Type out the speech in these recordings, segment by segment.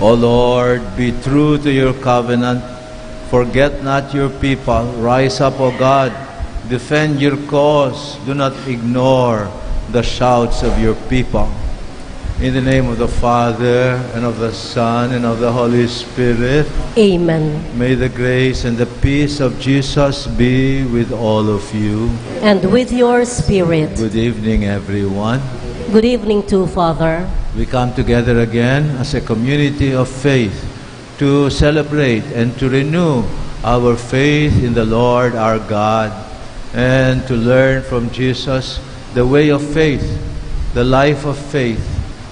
O Lord, be true to your covenant. Forget not your people. Rise up, O God. Defend your cause. Do not ignore the shouts of your people. In the name of the Father, and of the Son, and of the Holy Spirit. Amen. May the grace and the peace of Jesus be with all of you. And with your spirit. Good evening, everyone. Good evening too, Father. We come together again as a community of faith to celebrate and to renew our faith in the Lord our God, and to learn from Jesus the way of faith, the life of faith,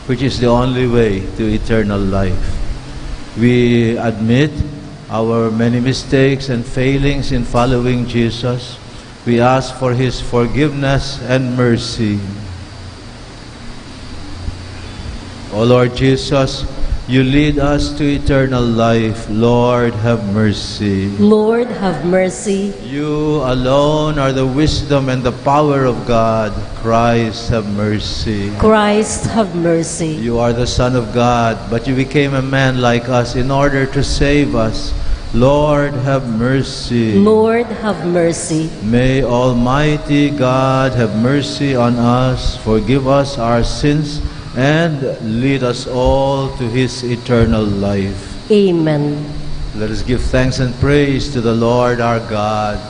which is the only way to eternal life. We admit our many mistakes and failings in following Jesus. We ask for His forgiveness and mercy. O Lord Jesus, you lead us to eternal life. Lord, have mercy. Lord, have mercy. You alone are the wisdom and the power of God. Christ, have mercy. Christ, have mercy. You are the Son of God, but you became a man like us in order to save us. Lord, have mercy. Lord, have mercy. May Almighty God have mercy on us, forgive us our sins, and lead us all to His eternal life. Amen. Let us give thanks and praise to the Lord our God.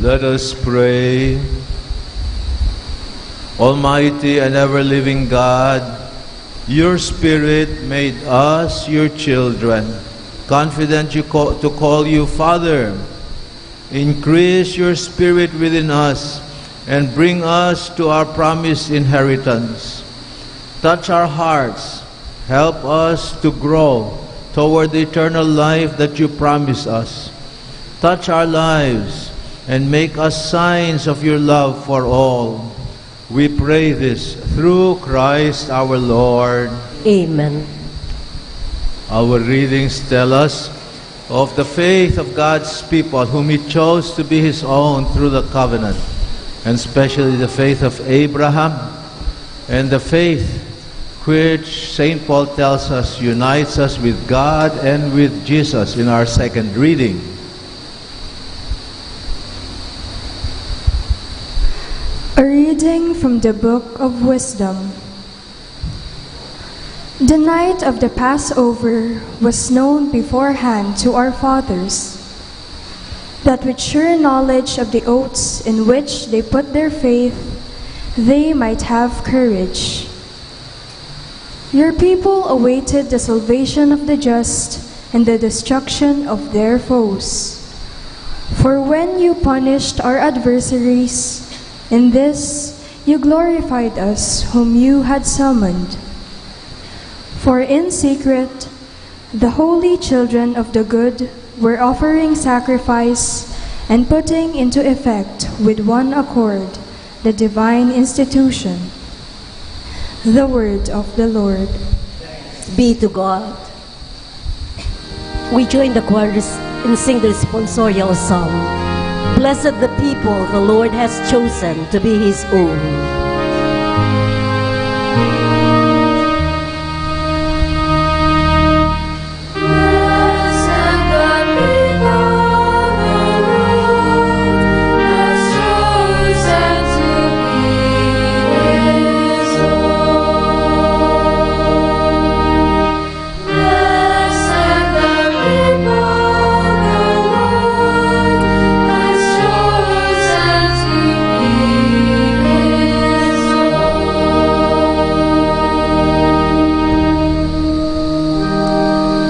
Let us pray. Almighty and ever-living God, your Spirit made us your children, confident to call you Father. Increase your Spirit within us and bring us to our promised inheritance. Touch our hearts. Help us to grow toward the eternal life that you promise us. Touch our lives and make us signs of your love for all. We pray this through Christ our Lord. Amen. Our readings tell us of the faith of God's people whom He chose to be His own through the covenant, and especially the faith of Abraham, and the faith which St. Paul tells us unites us with God and with Jesus in our second reading. A reading from the Book of Wisdom. The night of the Passover was known beforehand to our fathers, that with sure knowledge of the oaths in which they put their faith, they might have courage. Your people awaited the salvation of the just and the destruction of their foes. For when you punished our adversaries, in this you glorified us whom you had summoned. For in secret, the holy children of the good were offering sacrifice and putting into effect with one accord the divine institution. The word of the Lord. Be to God. We join the chorus and sing the responsorial psalm. Blessed the people the Lord has chosen to be His own.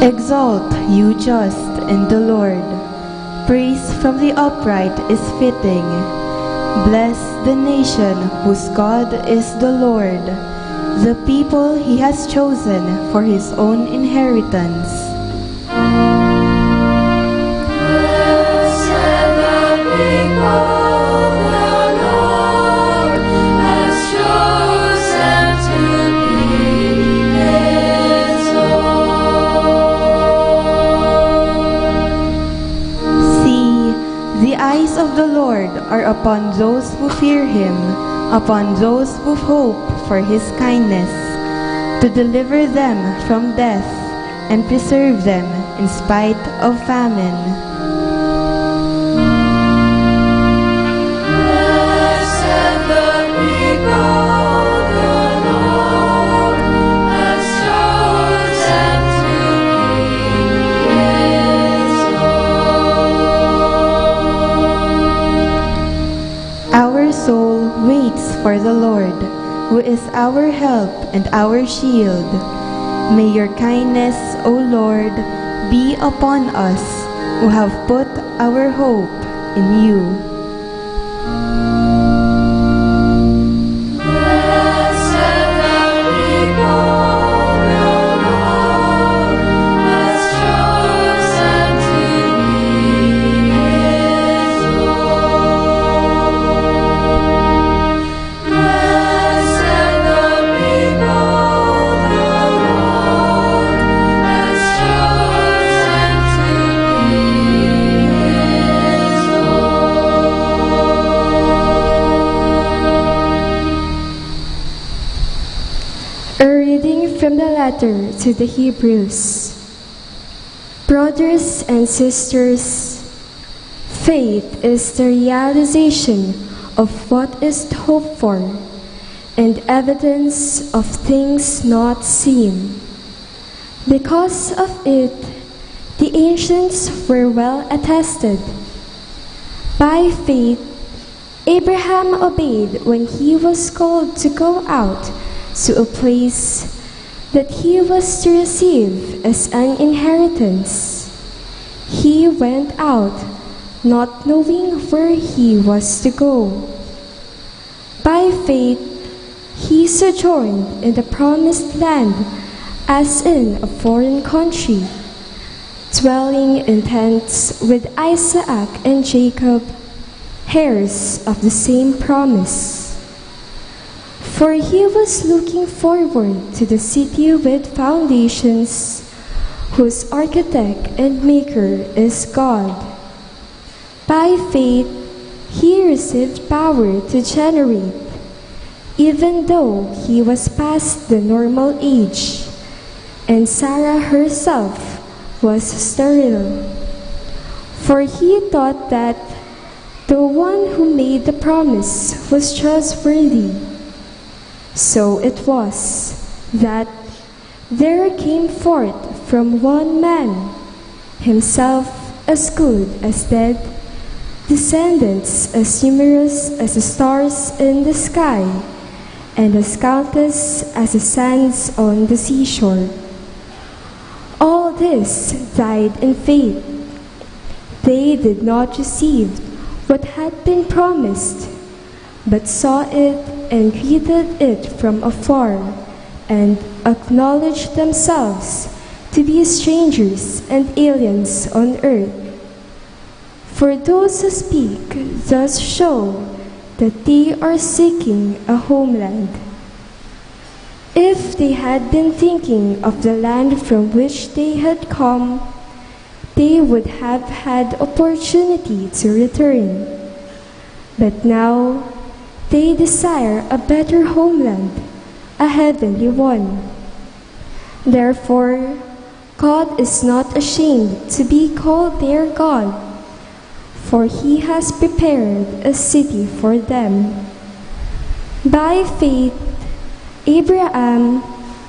Exalt, you just, in the Lord. Praise from the upright is fitting. Bless the nation whose God is the Lord, the people He has chosen for His own inheritance. Of the Lord are upon those who fear Him, upon those who hope for His kindness, to deliver them from death and preserve them in spite of famine. Soul waits for the Lord, who is our help and our shield. May your kindness, O Lord, be upon us who have put our hope in you. From the letter to the Hebrews. Brothers and sisters, faith is the realization of what is hoped for and evidence of things not seen. Because of it, the ancients were well attested. By faith, Abraham obeyed when he was called to go out to a place that he was to receive as an inheritance. He went out, not knowing where he was to go. By faith, he sojourned in the promised land as in a foreign country, dwelling in tents with Isaac and Jacob, heirs of the same promise. For he was looking forward to the city with foundations, whose architect and maker is God. By faith, he received power to generate, even though he was past the normal age, and Sarah herself was sterile. For he thought that the one who made the promise was trustworthy. So it was that there came forth from one man, himself as good as dead, descendants as numerous as the stars in the sky, and as countless as the sands on the seashore. All this died in faith. They did not receive what had been promised, but saw it and greeted it from afar, and acknowledged themselves to be strangers and aliens on earth. For those who speak thus show that they are seeking a homeland. If they had been thinking of the land from which they had come, they would have had opportunity to return. But now they desire a better homeland, a heavenly one. Therefore, God is not ashamed to be called their God, for he has prepared a city for them. By faith, Abraham,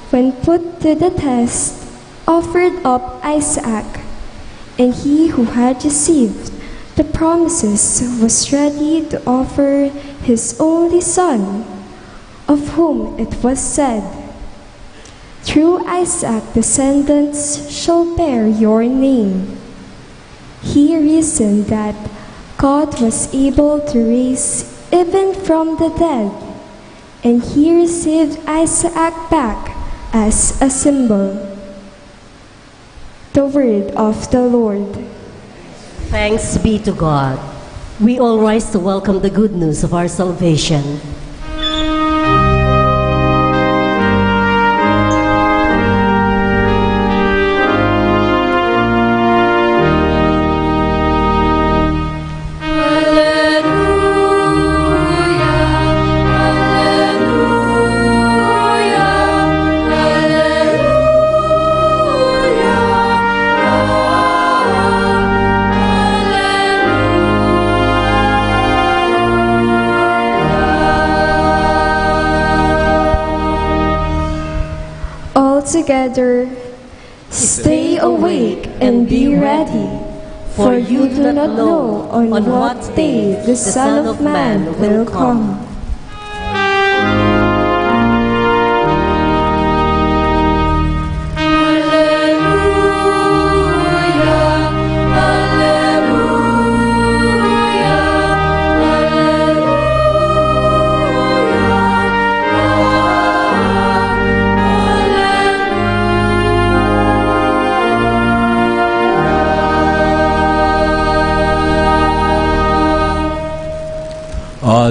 when put to the test, offered up Isaac, and he who had received the promises was ready to offer his only son, of whom it was said, "Through Isaac descendants shall bear your name." He reasoned that God was able to raise even from the dead, and he received Isaac back as a symbol. The word of the Lord. Thanks be to God. We all rise to welcome the good news of our salvation. Together, stay awake and be ready, for you do not know on what day the Son of Man will come.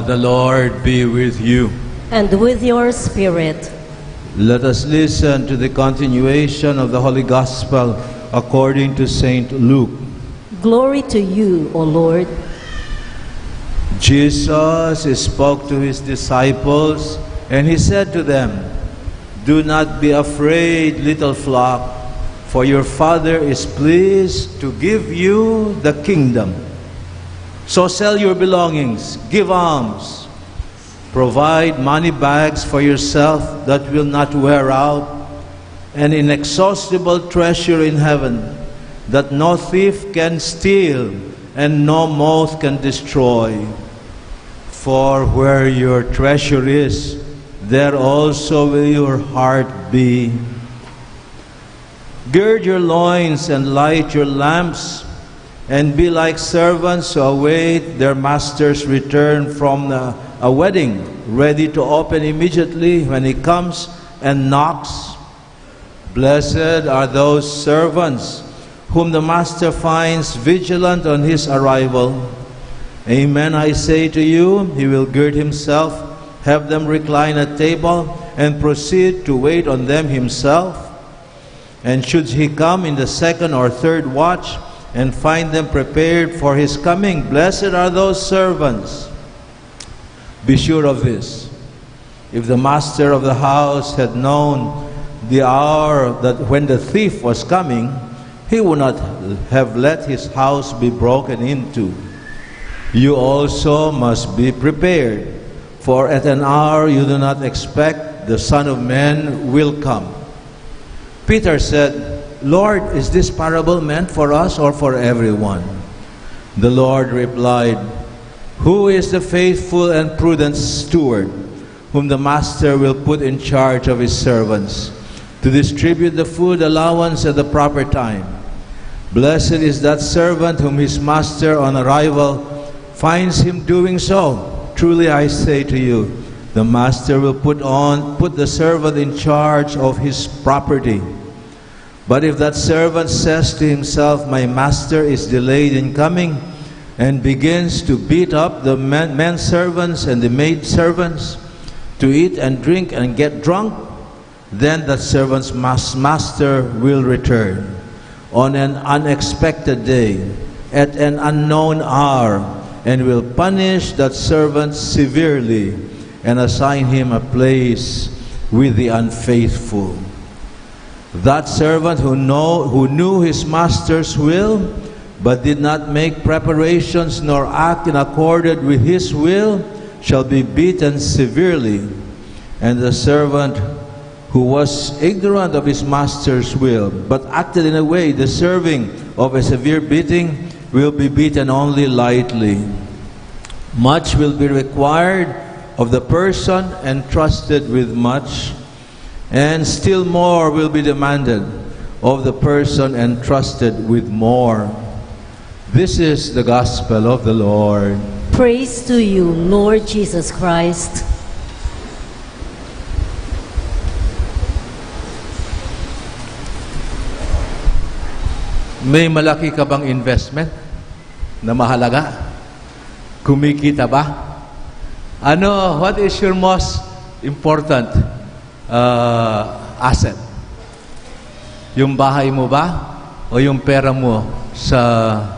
The Lord be with you. And with your spirit. Let us listen to the continuation of the Holy Gospel according to St. Luke. Glory to you, O Lord. Jesus spoke to his disciples, and he said to them, "Do not be afraid, little flock, for your Father is pleased to give you the kingdom. So sell your belongings, give alms, provide money bags for yourself that will not wear out, an inexhaustible treasure in heaven that no thief can steal and no moth can destroy. For where your treasure is, there also will your heart be. Gird your loins and light your lamps, and be like servants who await their master's return from the a wedding, ready to open immediately when he comes and knocks. Blessed are those servants whom the master finds vigilant on his arrival. Amen, I say to you, he will gird himself, have them recline at table, and proceed to wait on them himself. And should he come in the second or third watch, and find them prepared for his coming, blessed are those servants. Be sure of this: if the master of the house had known the hour that when the thief was coming, he would not have let his house be broken into. You also must be prepared, for at an hour you do not expect the Son of Man will come. Peter said, Lord, is this parable meant for us or for everyone? The Lord replied, Who is the faithful and prudent steward, whom the master will put in charge of his servants, to distribute the food allowance at the proper time? Blessed is that servant whom his master on arrival finds him doing so. Truly I say to you, the master will put the servant in charge of his property. But if that servant says to himself, My master is delayed in coming, and begins to beat up the men servants and the maid servants, to eat and drink and get drunk, then that servant's master will return on an unexpected day, at an unknown hour, and will punish that servant severely, and assign him a place with the unfaithful. That servant who knew his master's will, but did not make preparations nor act in accordance with his will, shall be beaten severely. And the servant who was ignorant of his master's will, but acted in a way deserving of a severe beating, will be beaten only lightly. Much will be required of the person entrusted with much, and still more will be demanded of the person entrusted with more. This is the gospel of the Lord. Praise to you, Lord Jesus Christ. May malaki ka bang investment na mahalaga? Kumikita ba? What is your most important asset? Yung bahay mo ba? O yung pera mo sa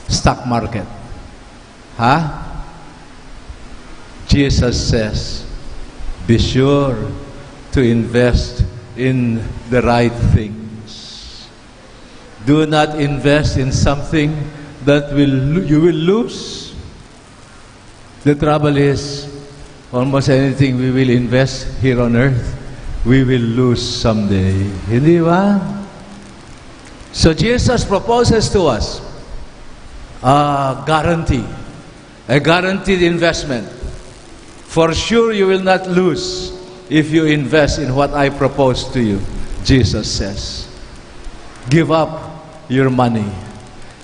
stock market? Jesus says, be sure to invest in the right things. Do not invest in something that you will lose. The trouble is, almost anything we will invest here on earth, we will lose someday. Hindi ba? So Jesus proposes to us a guaranteed investment. For sure you will not lose if you invest in what I propose to you, Jesus says. Give up your money.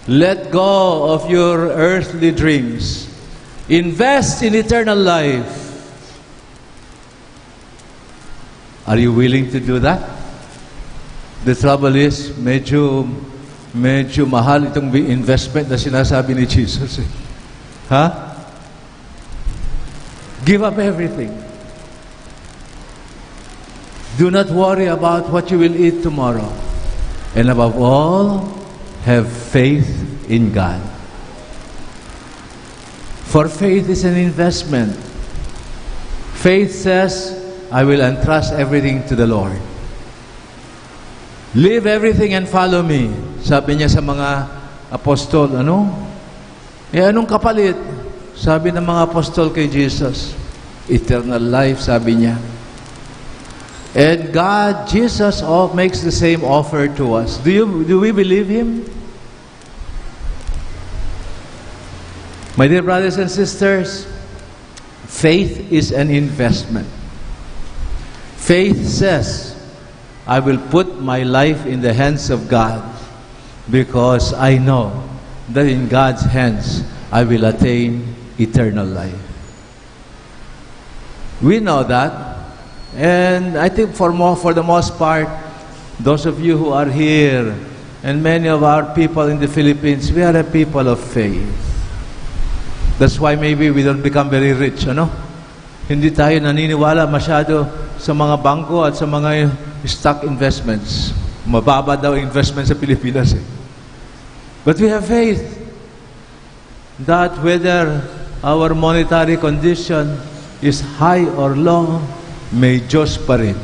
Let go of your earthly dreams. Invest in eternal life. Are you willing to do that? The trouble is, medyo mahal itong investment na sinasabi ni Jesus. Give up everything. Do not worry about what you will eat tomorrow. And above all, have faith in God. For faith is an investment. Faith says, I will entrust everything to the Lord. Leave everything and follow me. Sabi niya sa mga apostol, anong kapalit? Sabi ng mga apostol kay Jesus, eternal life, sabi niya. And God, Jesus, makes the same offer to us. Do we believe Him? My dear brothers and sisters, faith is an investment. Faith says, I will put my life in the hands of God because I know that in God's hands I will attain eternal life. We know that. And I think for the most part, those of you who are here and many of our people in the Philippines, we are a people of faith. That's why maybe we don't become very rich, ano? Hindi tayo naniniwala masyado sa mga bangko at sa mga stock investments. Mababa daw investment sa Pilipinas eh. But we have faith that whether our monetary condition is high or low, may Diyos pa rin.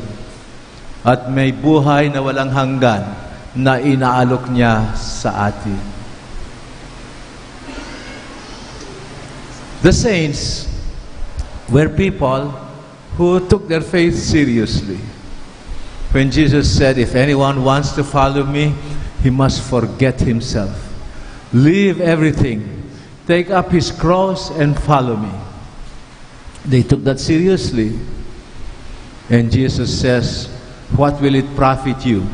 At may buhay na walang hanggan na inaalok niya sa atin. The saints were people who took their faith seriously. When Jesus said, if anyone wants to follow me, he must forget himself. Leave everything. Take up his cross and follow me. They took that seriously. And Jesus says, what will it profit you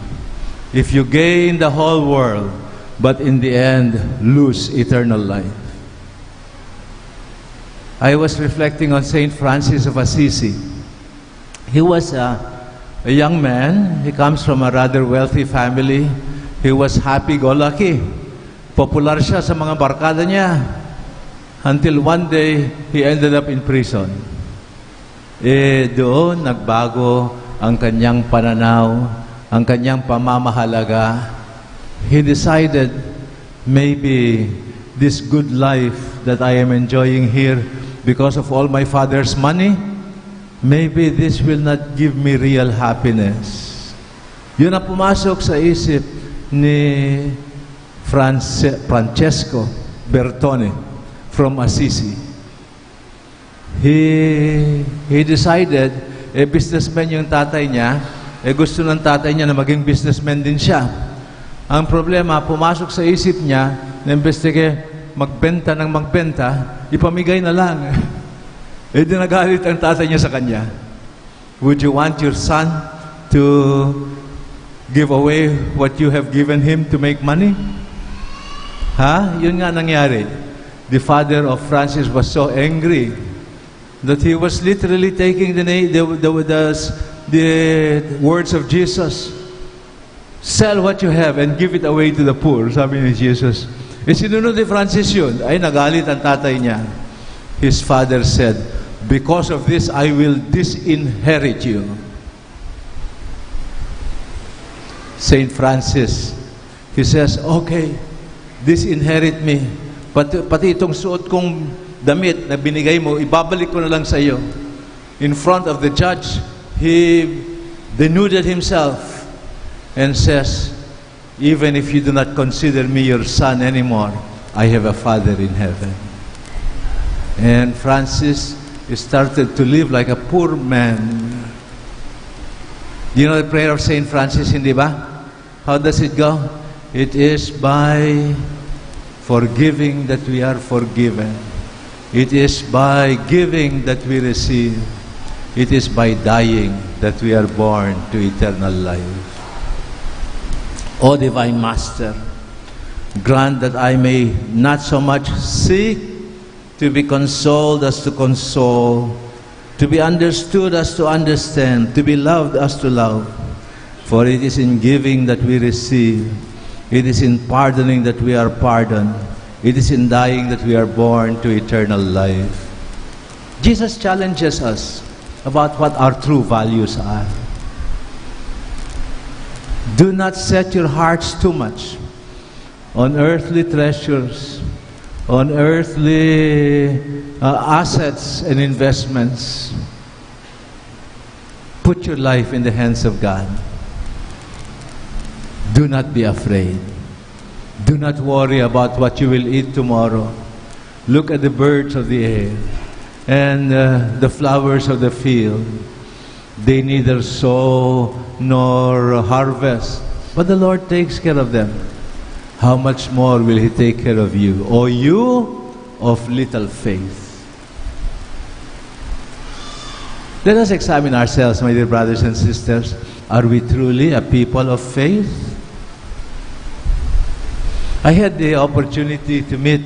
if you gain the whole world, but in the end lose eternal life? I was reflecting on Saint Francis of Assisi. He was a young man. He comes from a rather wealthy family. He was happy-go-lucky. Popular siya sa mga barkada niya. Until one day, he ended up in prison. Doon nagbago ang kanyang pananaw, ang kanyang pamamahalaga. He decided, maybe this good life that I am enjoying here because of all my father's money, maybe this will not give me real happiness. Yun ang pumasok sa isip ni Francesco Bertone from Assisi. He decided, businessman yung tatay niya, gusto ng tatay niya na maging businessman din siya. Ang problema, pumasok sa isip niya, na-investigate, magbenta ng magbenta, ipamigay na lang. Dinagalit ang tatay niya sa kanya. Would you want your son to give away what you have given him to make money? Yun nga nangyari. The father of Francis was so angry that he was literally taking the words of Jesus. Sell what you have and give it away to the poor, sabi ni Jesus. Sinunod ni Francis yun. Ay, nagalit ang tatay niya. His father said, because of this, I will disinherit you. Saint Francis, he says, okay, disinherit me. Pati itong suot kong damit na binigay mo, ibabalik ko na lang sa iyo. In front of the judge, he denuded himself and says, even if you do not consider me your son anymore, I have a Father in heaven. And Francis started to live like a poor man. You know the prayer of Saint Francis, hindi ba? How does it go? It is by forgiving that we are forgiven. It is by giving that we receive. It is by dying that we are born to eternal life. O Divine Master, grant that I may not so much seek to be consoled as to console, to be understood as to understand, to be loved as to love. For it is in giving that we receive. It is in pardoning that we are pardoned. It is in dying that we are born to eternal life. Jesus challenges us about what our true values are. Do not set your hearts too much on earthly treasures, on earthly assets and investments. Put your life in the hands of God. Do not be afraid. Do not worry about what you will eat tomorrow. Look at the birds of the air and the flowers of the field. They neither sow nor harvest, but the Lord takes care of them. How much more will He take care of you, O you of little faith? Let us examine ourselves, my dear brothers and sisters. Are we truly a people of faith? I had the opportunity to meet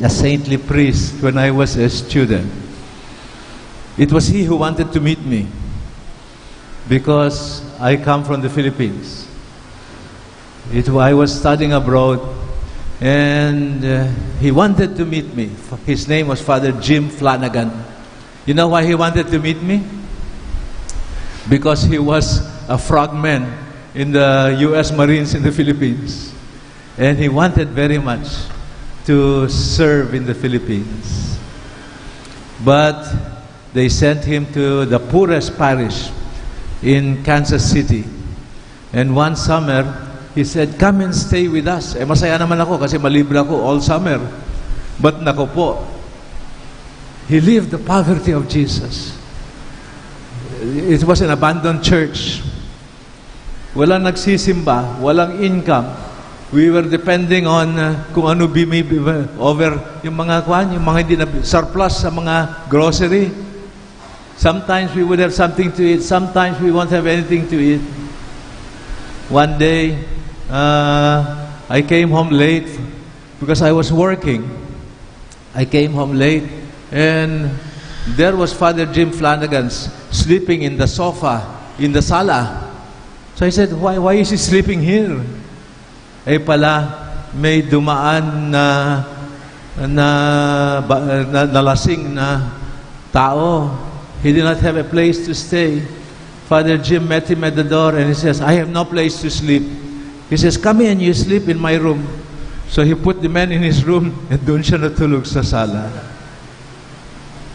a saintly priest when I was a student. It was he who wanted to meet me because I come from the Philippines. I was studying abroad, and he wanted to meet me. His name was Father Jim Flanagan. You know why he wanted to meet me? Because he was a frogman in the U.S. Marines in the Philippines. And he wanted very much to serve in the Philippines. But they sent him to the poorest parish in Kansas City. And one summer, he said, "Come and stay with us." Eh, masaya naman ako kasi malibre ako all summer. But nako po, he lived the poverty of Jesus. It was an abandoned church. Walang nagsisimba, walang income. We were depending on kung ano over yung mga yung mga hindi na surplus sa mga grocery. Sometimes we would have something to eat, sometimes we won't have anything to eat. One day, I came home late because I was working. I came home late, and there was Father Jim Flanagan sleeping in the sofa in the sala. So I said, why is he sleeping here? Eh pala, may dumaan na lasing na tao. He did not have a place to stay. Father Jim met him at the door, and he says, "I have no place to sleep." He says, "Come in, you sleep in my room." So he put the man in his room, and doon siya natulog sa sala.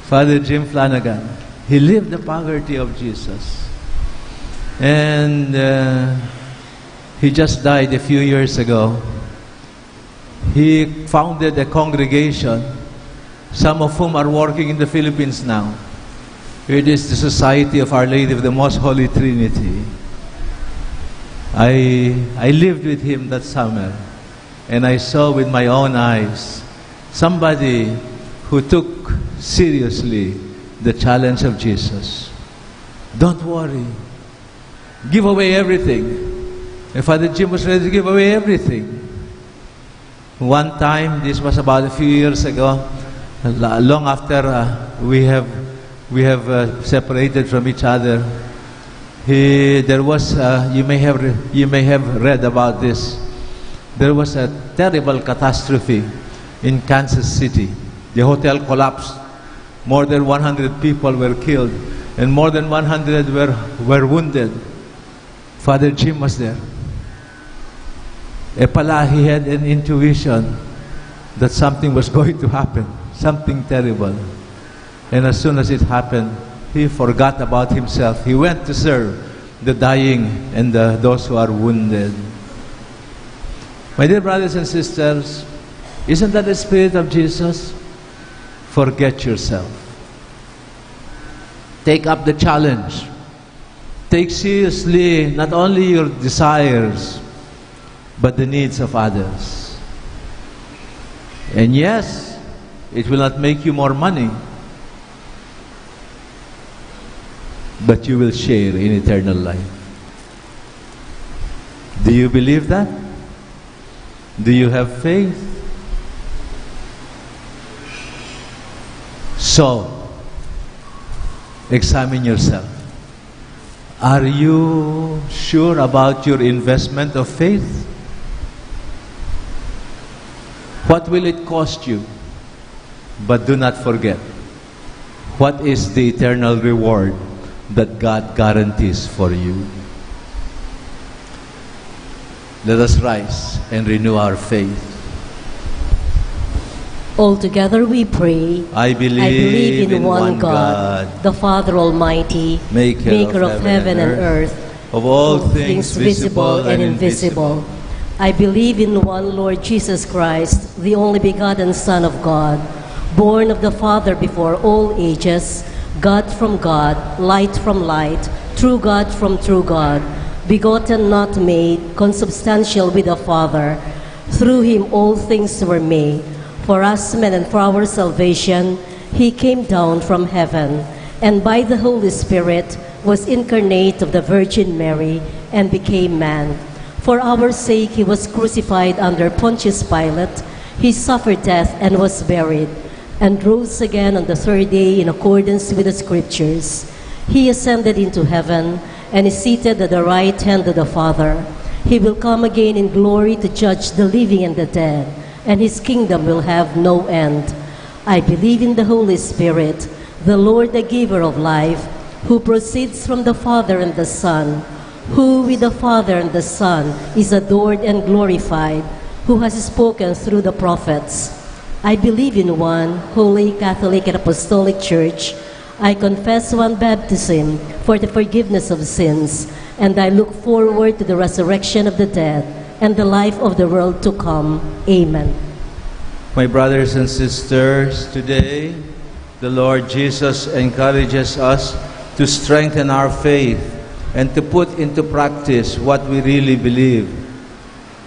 Father Jim Flanagan, he lived the poverty of Jesus. And he just died a few years ago. He founded a congregation, some of whom are working in the Philippines now. It is the Society of Our Lady of the Most Holy Trinity. I lived with him that summer, and I saw with my own eyes somebody who took seriously the challenge of Jesus. Don't worry. Give away everything. And Father Jim was ready to give away everything. One time, this was about a few years ago, long after we have separated from each other. There was you may have read about this. There was a terrible catastrophe in Kansas City. The hotel collapsed. More than 100 people were killed, and more than 100 were wounded. Father Jim was there. Pala, he had an intuition that something was going to happen, something terrible. And as soon as it happened, he forgot about himself. He went to serve the dying and those who are wounded. My dear brothers and sisters, isn't that the spirit of Jesus? Forget yourself. Take up the challenge. Take seriously not only your desires, but the needs of others. And yes, it will not make you more money, but you will share in eternal life. Do you believe that? Do you have faith? So, examine yourself. Are you sure about your investment of faith? What will it cost you? But do not forget, what is the eternal reward that God guarantees for you? Let us rise and renew our faith. All together we pray. I believe in one God, the Father Almighty, maker of heaven and earth, of all things visible and invisible. I believe in one Lord Jesus Christ, the only begotten Son of God, born of the Father before all ages, God from God, light from light, true God from true God, begotten, not made, consubstantial with the Father. Through him all things were made. For us men and for our salvation, he came down from heaven, and by the Holy Spirit was incarnate of the Virgin Mary and became man. For our sake he was crucified under Pontius Pilate. He suffered death and was buried. and rose again on the third day in accordance with the Scriptures. He ascended into heaven and is seated at the right hand of the Father. He will come again in glory to judge the living and the dead, and his kingdom will have no end. I believe in the Holy Spirit, the Lord, the giver of life, who proceeds from the Father and the Son, who with the Father and the Son is adored and glorified, who has spoken through the prophets. I believe in one holy, Catholic, and Apostolic Church. I confess one baptism for the forgiveness of sins, and I look forward to the resurrection of the dead and the life of the world to come. Amen. My brothers and sisters, today the Lord Jesus encourages us to strengthen our faith and to put into practice what we really believe.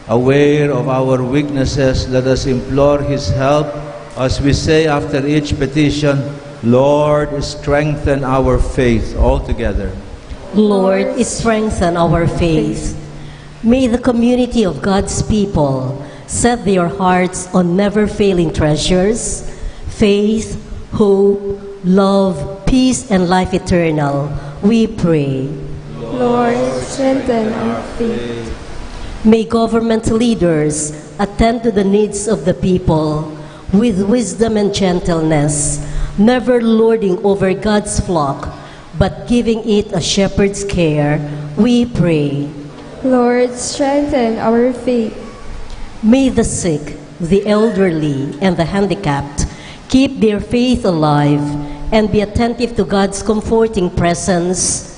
Aware of our weaknesses, let us implore His help as we say after each petition, Lord, strengthen our faith. All together. Lord, strengthen our faith. May the community of God's people set their hearts on never-failing treasures, faith, hope, love, peace, and life eternal. We pray. Lord, strengthen our faith. May government leaders attend to the needs of the people with wisdom and gentleness, never lording over God's flock, but giving it a shepherd's care. We pray. Lord, strengthen our faith. May the sick, the elderly, and the handicapped keep their faith alive and be attentive to God's comforting presence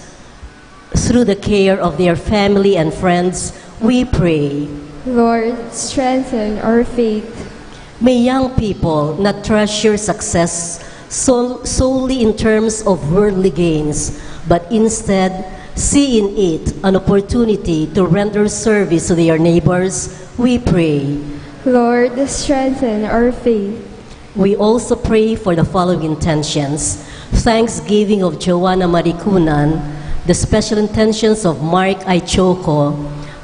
through the care of their family and friends. We pray. Lord, strengthen our faith. May young people not treasure success solely in terms of worldly gains, but instead see in it an opportunity to render service to their neighbors. We pray. Lord, strengthen our faith. We also pray for the following intentions: thanksgiving of Joanna Maricunan, the special intentions of Mark Aichoco,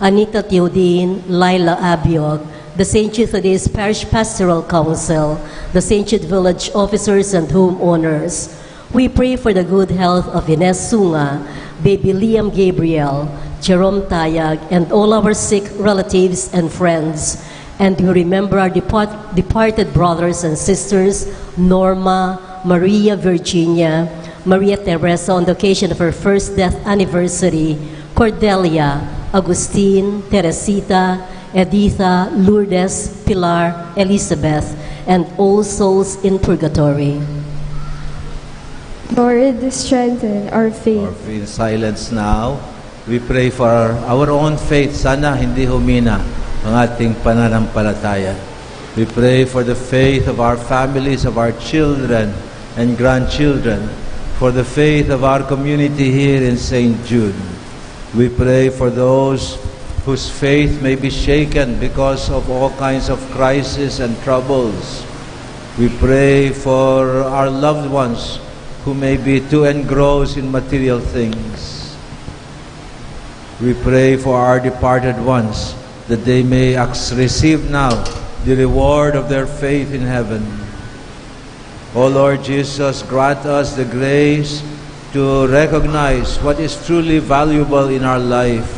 Anita Teodin, Laila Abiog, the St. Jude Thaddeus Parish Pastoral Council, the St. Jude Village officers and homeowners. We pray for the good health of Ines Sunga, Baby Liam Gabriel, Jerome Tayag, and all our sick relatives and friends. And we remember our departed brothers and sisters, Norma, Maria Virginia, Maria Teresa on the occasion of her first death anniversary, Cordelia, Agustin, Teresita, Editha, Lourdes, Pilar, Elizabeth, and all souls in purgatory. Lord, strengthen our faith. Or in silence now, we pray for our own faith. Sana hindi humina ang ating pananampalataya. We pray for the faith of our families, of our children and grandchildren, for the faith of our community here in St. Jude. We pray for those whose faith may be shaken because of all kinds of crises and troubles. We pray for our loved ones who may be too engrossed in material things. We pray for our departed ones, that they may receive now the reward of their faith in heaven. O Lord Jesus, grant us the grace to recognize what is truly valuable in our life.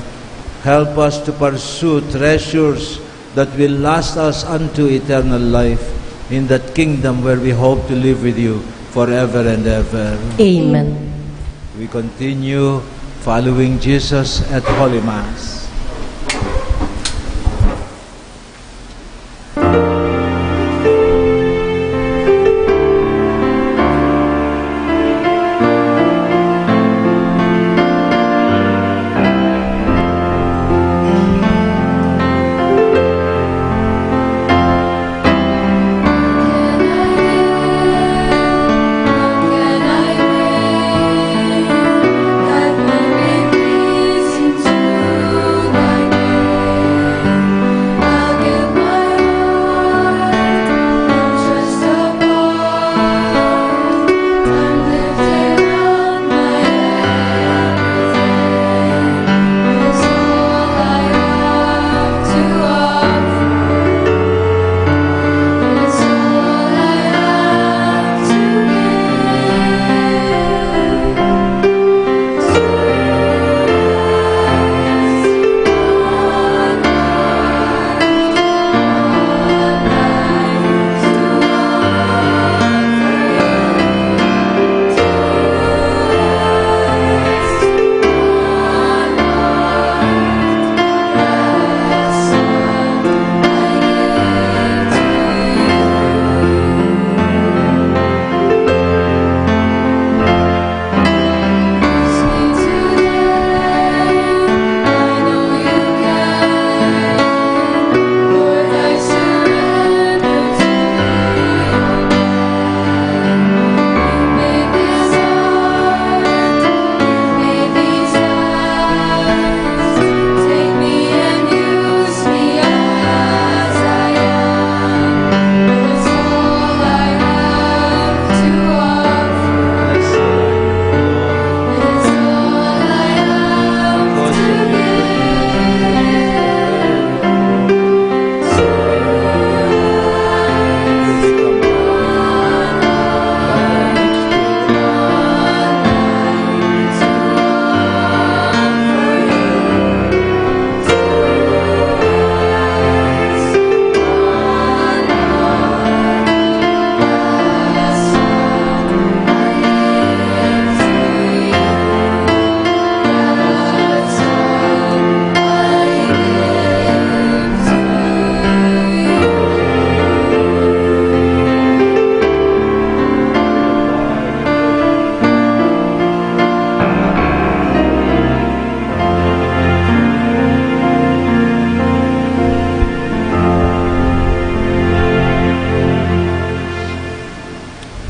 Help us to pursue treasures that will last us unto eternal life in that kingdom where we hope to live with you forever and ever. Amen. We continue following Jesus at Holy Mass. That will be pleasing to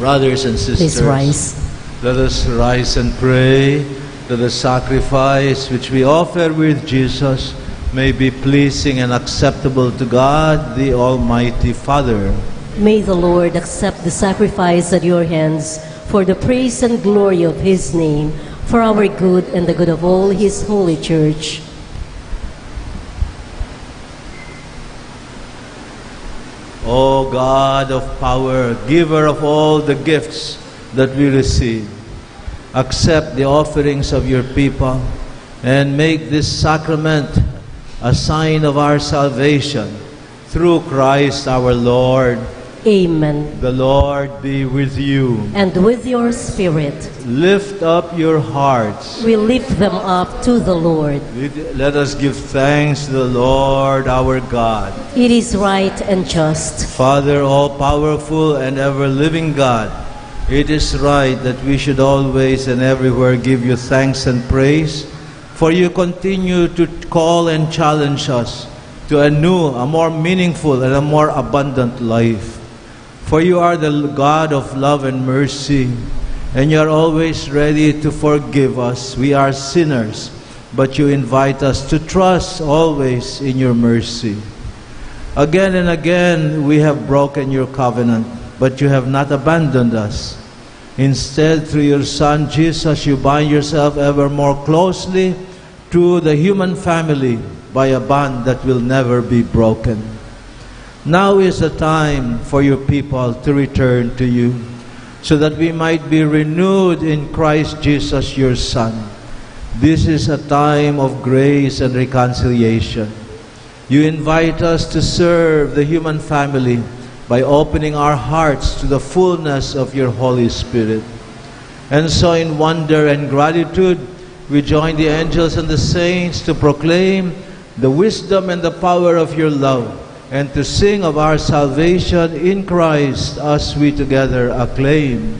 Brothers and sisters, Please rise. let us rise and pray that the sacrifice which we offer with Jesus may be pleasing and acceptable to God, the Almighty Father. May the Lord accept the sacrifice at your hands for the praise and glory of his name, for our good and the good of all his holy church. O God of power, giver of all the gifts that we receive, accept the offerings of your people and make this sacrament a sign of our salvation through Christ our Lord. Amen. The Lord be with you. And with your spirit, Lift up your hearts. we lift them up to the Lord. Let us give thanks to the Lord our God. It is right and just. Father, all-powerful and ever-living God, it is right that we should always and everywhere give you thanks and praise, for you continue to call and challenge us to a new, a more meaningful, and a more abundant life. For you are the God of love and mercy, and you are always ready to forgive us. We are sinners, but you invite us to trust always in your mercy. Again and again we have broken your covenant, but you have not abandoned us. Instead, through your Son Jesus, you bind yourself ever more closely to the human family by a bond that will never be broken. Now is the time for your people to return to you, so that we might be renewed in Christ Jesus, your Son. This is a time of grace and reconciliation. You invite us to serve the human family by opening our hearts to the fullness of your Holy Spirit. And so in wonder and gratitude, we join the angels and the saints to proclaim the wisdom and the power of your love, and to sing of our salvation in Christ as we together acclaim.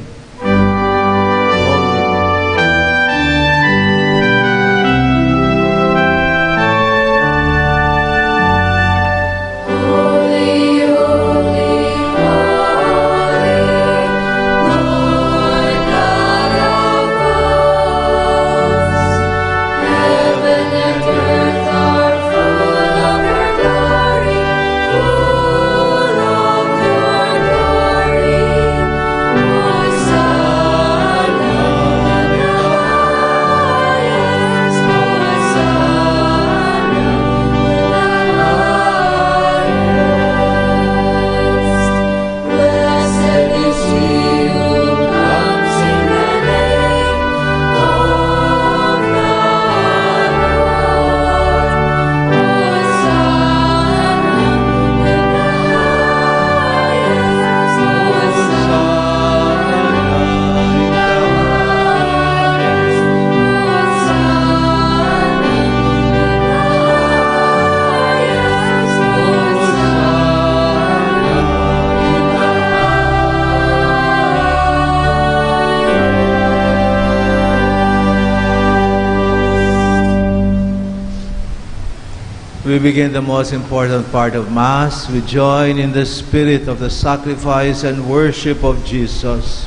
We begin the most important part of Mass. We join in the spirit of the sacrifice and worship of Jesus.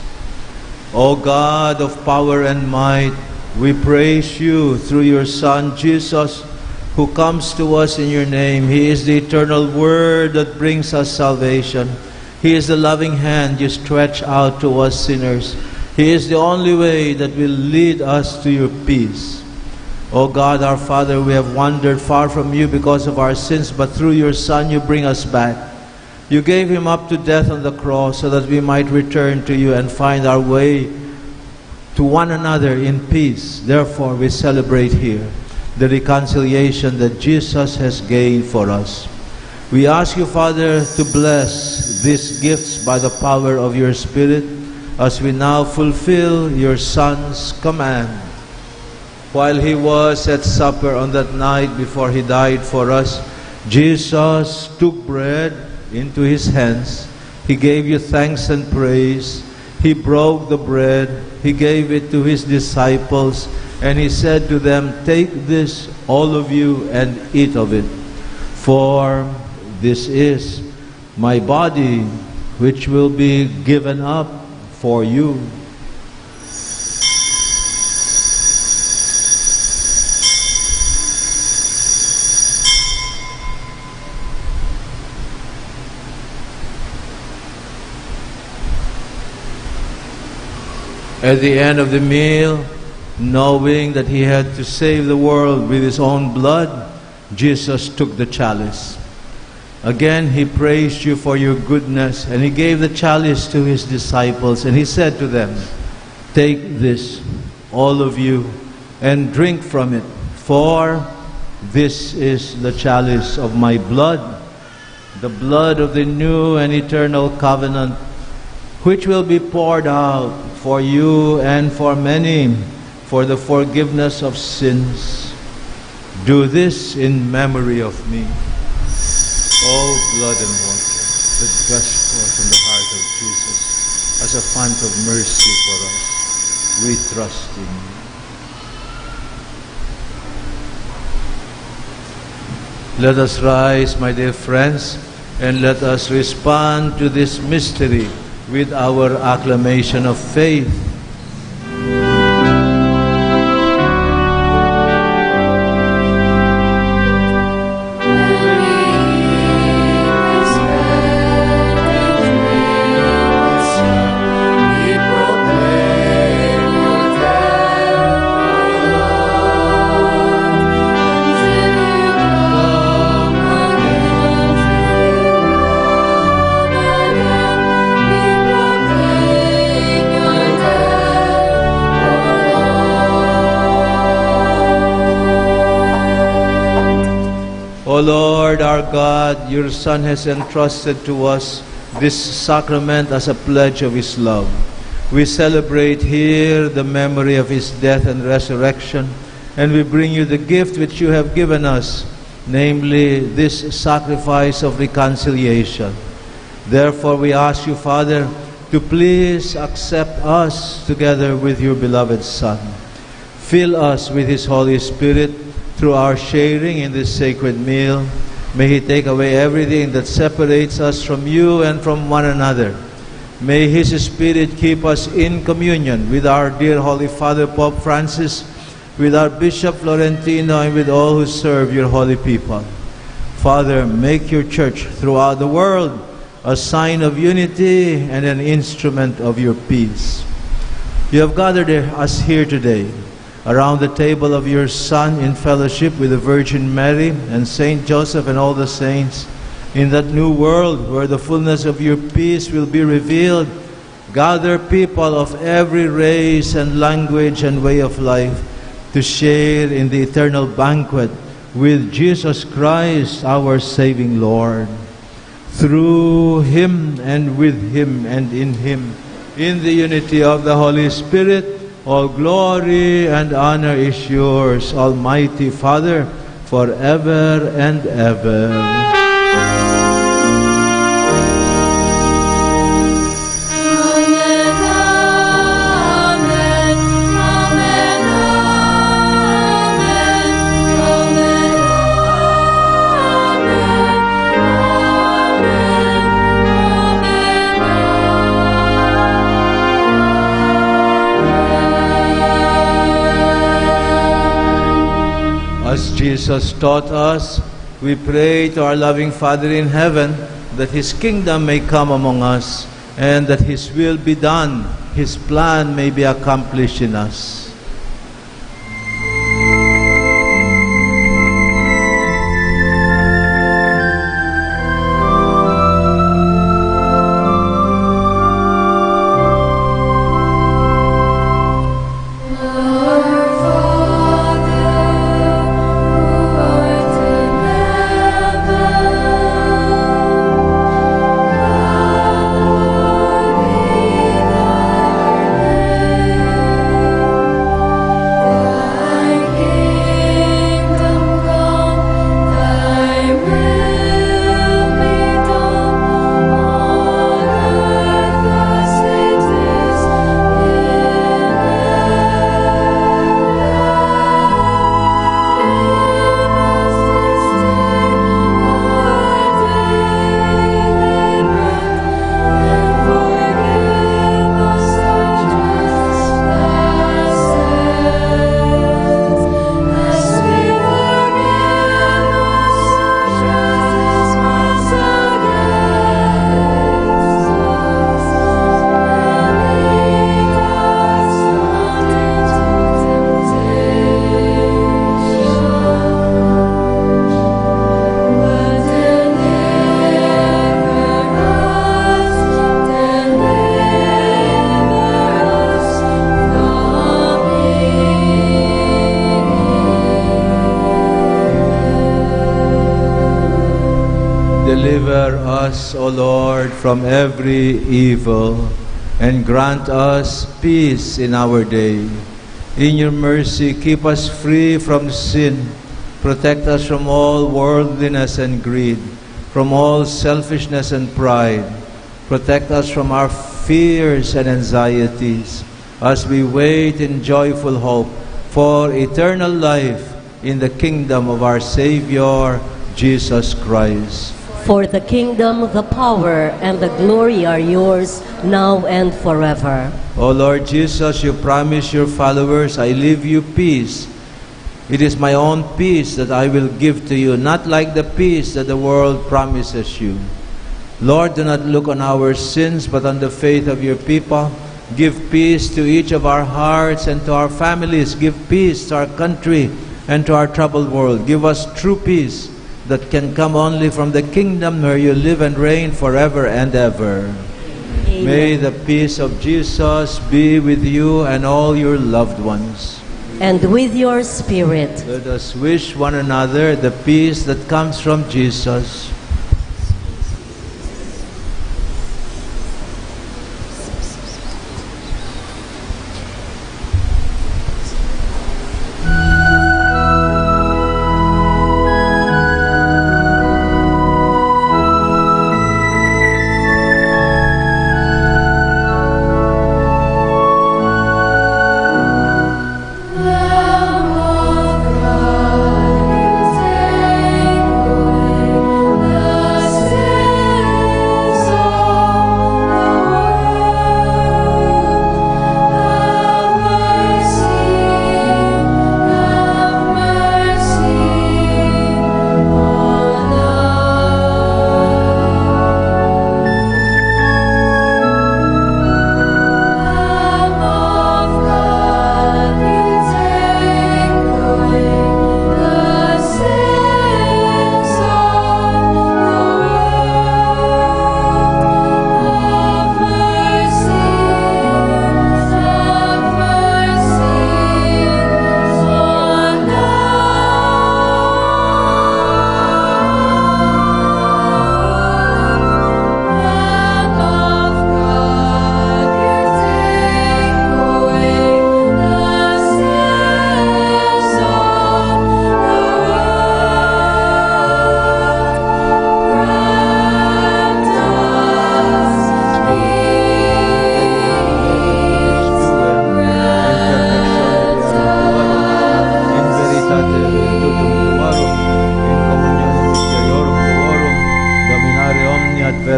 O God of power and might, we praise you through your Son Jesus, who comes to us in your name. He is the eternal Word that brings us salvation. He is the loving hand you stretch out to us sinners. He is the only way that will lead us to your peace. O God, our Father, we have wandered far from you because of our sins, but through your Son you bring us back. You gave him up to death on the cross so that we might return to you and find our way to one another in peace. Therefore, we celebrate here the reconciliation that Jesus has gained for us. We ask you, Father, to bless these gifts by the power of your Spirit as we now fulfill your Son's command. While he was at supper on that night before he died for us, Jesus took bread into his hands. He gave you thanks and praise. He broke the bread. He gave it to his disciples, and he said to them, "Take this, all of you, and eat of it. For this is my body, which will be given up for you. At the end of the meal, knowing that he had to save the world with his own blood, Jesus took the chalice. Again, he praised you for your goodness, and he gave the chalice to his disciples, and he said to them, "Take this, all of you, and drink from it, for this is the chalice of my blood, the blood of the new and eternal covenant, which will be poured out for you and for many for the forgiveness of sins. Do this in memory of me." All blood and water that gush forth from the heart of Jesus as a fount of mercy for us, we trust in you. Let us rise, my dear friends, and let us respond to this mystery with our acclamation of faith. O Lord our God, your Son has entrusted to us this sacrament as a pledge of his love. We celebrate here the memory of his death and resurrection, and we bring you the gift which you have given us, namely this sacrifice of reconciliation. Therefore we ask you, Father, to please accept us together with your beloved Son. Fill us with his Holy Spirit through our sharing in this sacred meal. May he take away everything that separates us from you and from one another. May his Spirit keep us in communion with our dear Holy Father Pope Francis, with our Bishop Florentino, and with all who serve your holy people. Father, make your church throughout the world a sign of unity and an instrument of your peace. You have gathered us here today around the table of your Son in fellowship with the Virgin Mary and Saint Joseph and all the saints. In that new world where the fullness of your peace will be revealed, gather people of every race and language and way of life to share in the eternal banquet with Jesus Christ, our saving Lord. Through him and with him and in him, in the unity of the Holy Spirit, all glory and honor is yours, Almighty Father, forever and ever. As Jesus taught us, we pray to our loving Father in heaven that his kingdom may come among us and that his will be done, his plan may be accomplished in us. Deliver us, O Lord, from every evil, and grant us peace in our day. In your mercy, keep us free from sin. Protect us from all worldliness and greed, from all selfishness and pride. Protect us from our fears and anxieties, as we wait in joyful hope for eternal life in the kingdom of our Savior, Jesus Christ. For the kingdom, the power, and the glory are yours, now and forever. O Lord Jesus, you promise your followers, I leave you peace. It is my own peace that I will give to you, not like the peace that the world promises you. Lord, do not look on our sins, but on the faith of your people. Give peace to each of our hearts and to our families. Give peace to our country and to our troubled world. Give us true peace that can come only from the kingdom where you live and reign forever and ever. Amen. May the peace of Jesus be with you and all your loved ones. And with your spirit. Let us wish one another the peace that comes from Jesus.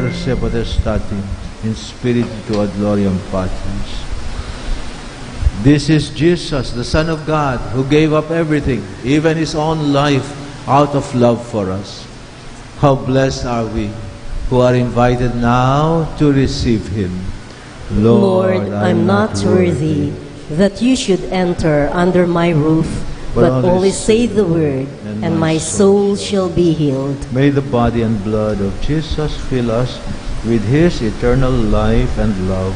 verse potestati, in spiritu ad gloriam Patris. This is Jesus, the Son of God, who gave up everything, even His own life, out of love for us. How blessed are we who are invited now to receive Him. Lord, I'm not worthy that you should enter under my roof, but only say the word, and my soul shall be healed. May the body and blood of Jesus fill us with His eternal life and love.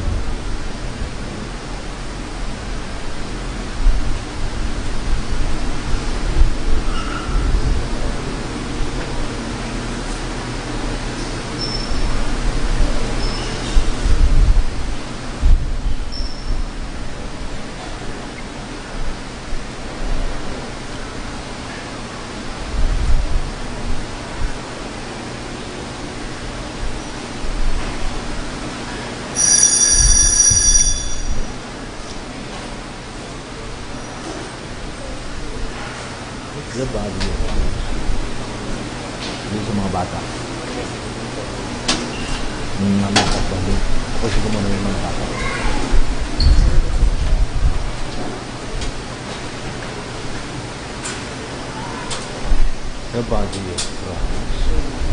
The body of Christ. Dito sa mga bata. Namakas ba din? Ako siguro mo na yung mga bata. The body of Christ.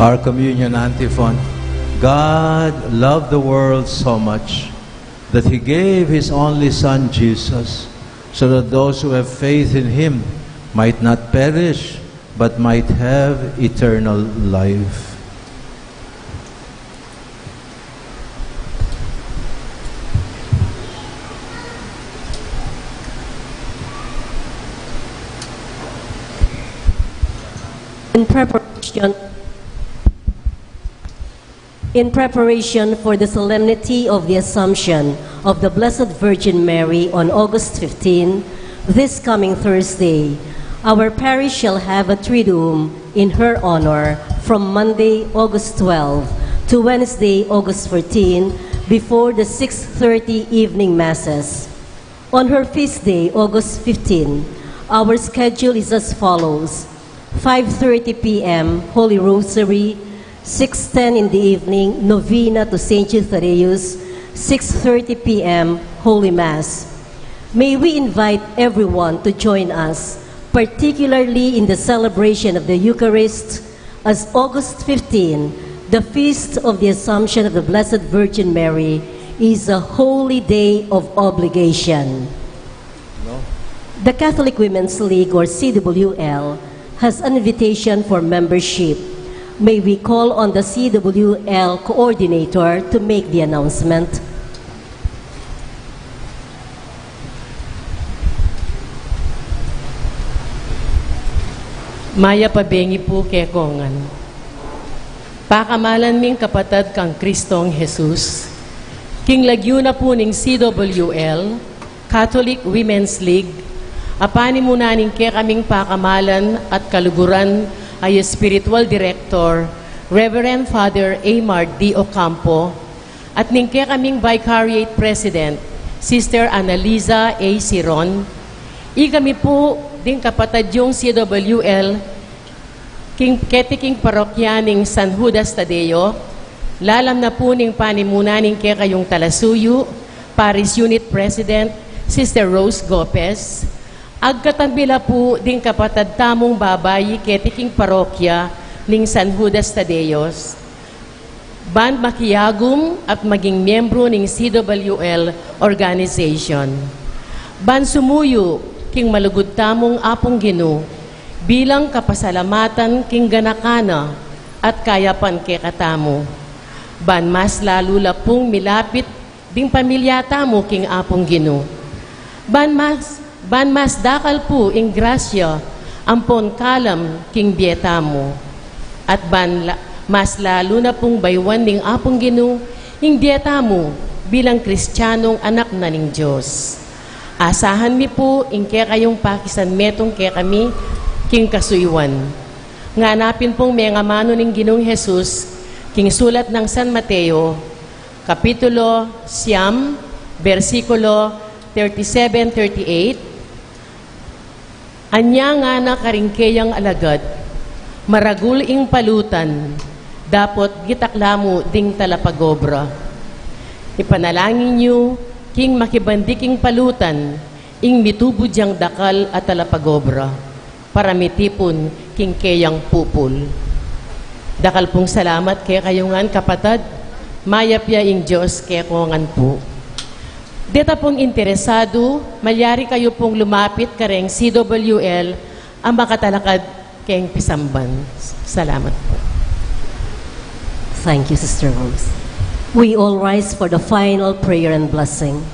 Our communion antiphon. God loved the world so much that He gave His only Son, Jesus, so that those who have faith in Him might not perish, but might have eternal life. In preparation for the solemnity of the Assumption of the Blessed Virgin Mary on August 15, this coming Thursday, our parish shall have a Triduum in her honor from Monday, August 12 to Wednesday, August 14, before the 6:30 evening Masses. On her feast day, August 15, our schedule is as follows: 5:30 p.m., Holy Rosary; 6:10 in the evening, Novena to St. Jude Thaddeus; 6:30 p.m., Holy Mass. May we invite everyone to join us, particularly in the celebration of the Eucharist, as August 15, the feast of the Assumption of the Blessed Virgin Mary, is a holy day of obligation. The Catholic Women's League, or CWL, has an invitation for membership. May we call on the CWL coordinator to make the announcement. Maya pabengi po kekongan. Pakamalan ming kapatad kang Kristong Jesus, king lagyo na po ning CWL, Catholic Women's League, apani muna ning ke kaming pakamalan at kaluguran ay Spiritual Director, Reverend Father Amos D. Ocampo, at ning ke kaming Vicariate President, Sister Annalisa A. Siron. Kami po din kapatad yung CWL, ketiking parokyaning San Judas Tadeo, lalam na po ning panimunaning ke kayong Talasuyu, Parish Unit President, Sister Rose Gopez, agkatambila po din kapatad tamong babayi ketiking parokya ning San Judas Tadeos, ban makiyagum at maging miyembro ning CWL organization. Ban sumuyo king malugod tamong apong Gino, bilang kapasalamatan king ganakana at kayapan ke katamo. Ban mas lalo la pong milapit ding pamilya tamo king apong Gino. Ban mas dakal po ing grasya ampon kalam king bietamo. At mas lalo na pong baywan ning apong Gino ing bietamo bilang Kristiyanong anak na ning Diyos. Asahan mi po ing ke kayong pakisan metong ke kami king kasuywan. Nganapin pong may ngamano ning Ginong Jesus, king sulat ng San Mateo, Kapitulo 9, versikulo 37-38, anya nga na karingkeyang alagad, maragul ing palutan, dapot gitaklamo ding talapagobra. Ipanalangin niyo, king makibandiking palutan, ing mitubudyang dakal at talapagobra, para mitipon king keyang pupul. Dakal pong salamat kaya kayungan kapatad, mayapya ing Diyos kaya kongan po. Deta pong interesado, malyari kayo pong lumapit kareng CWL ang makatalakad kayong pisamban. Salamat po. Thank you, Sister Rose. We all rise for the final prayer and blessing.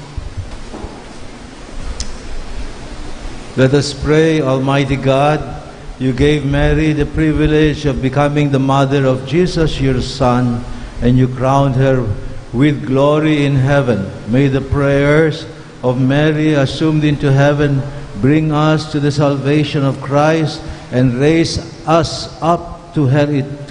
Let us pray. Almighty God, you gave Mary the privilege of becoming the mother of Jesus, your Son, and you crowned her with glory in heaven. May the prayers of Mary assumed into heaven bring us to the salvation of Christ and raise us up to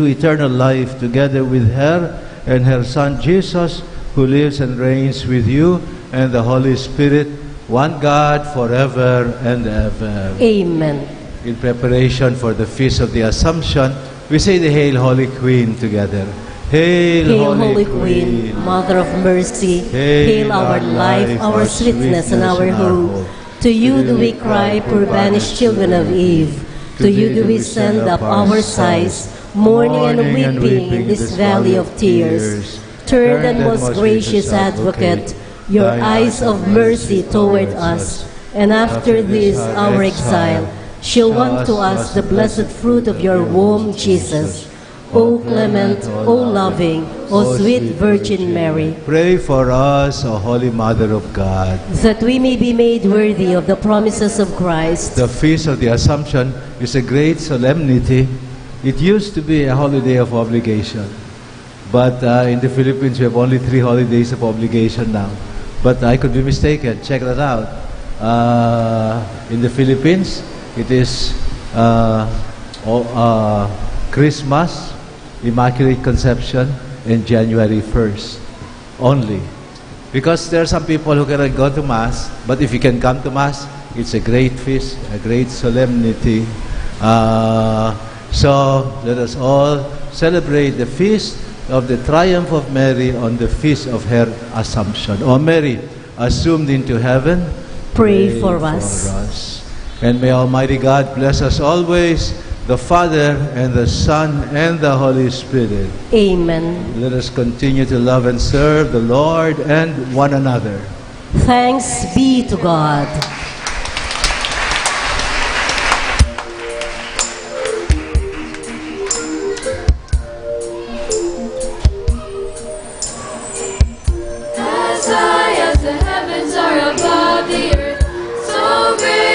eternal life together with her and her Son Jesus, who lives and reigns with you and the Holy Spirit, one God, forever and ever. Amen. In preparation for the Feast of the Assumption, we say the Hail, Holy Queen together. Hail, Hail, Holy Queen, Mother of Mercy, hail our life, our sweetness, and our hope. To you do we cry, poor banished children of Eve. To you do we send up our sighs, mourning and weeping in this valley of tears. Turn then, most gracious advocate, your eyes of mercy toward us, and after this our exile, show unto us the blessed fruit of your womb, Jesus. O clement, O loving, O sweet Virgin Mary, Pray for us, O Holy Mother of God. that we may be made worthy of the promises of Christ. The Feast of the Assumption is a great solemnity. It used to be a holiday of obligation. But in the Philippines, we have only 3 holidays of obligation now. But I could be mistaken. Check that out. In the Philippines, it is Christmas, Immaculate Conception, and January 1st only. Because there are some people who cannot go to Mass, but if you can come to Mass, it's a great feast, a great solemnity. So let us all celebrate the feast of the triumph of Mary on the feast of her Assumption. O Mary, assumed into heaven, Pray for us. And may Almighty God bless us always, the Father, and the Son, and the Holy Spirit. Amen. Let us continue to love and serve the Lord and one another. Thanks be to God. As high as the heavens are above the earth, so great